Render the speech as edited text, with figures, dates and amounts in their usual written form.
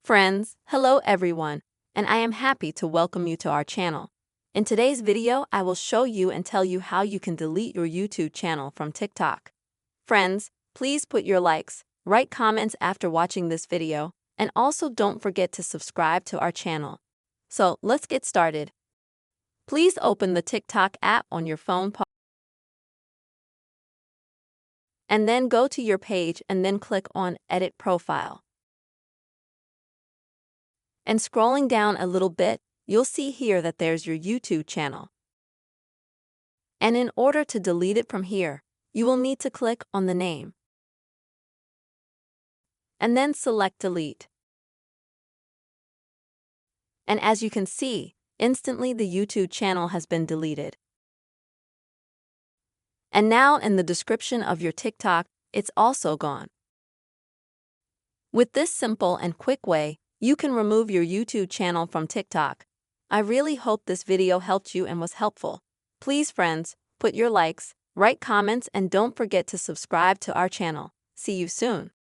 Friends, hello everyone, and I am happy to welcome you to our channel. In today's video, I will show you and tell you how you can delete your YouTube channel from TikTok. Friends, please put your likes, write comments after watching this video, and also don't forget to subscribe to our channel. So, let's get started. Please open the TikTok app on your phone and then go to your page and then click on Edit Profile. And scrolling down a little bit, you'll see here that there's your YouTube channel. And in order to delete it from here, you will need to click on the name. And then select Delete. And as you can see, instantly the YouTube channel has been deleted. And now in the description of your TikTok, it's also gone. With this simple and quick way, you can remove your YouTube channel from TikTok. I really hope this video helped you and was helpful. Please, friends, put your likes, write comments, and don't forget to subscribe to our channel. See you soon.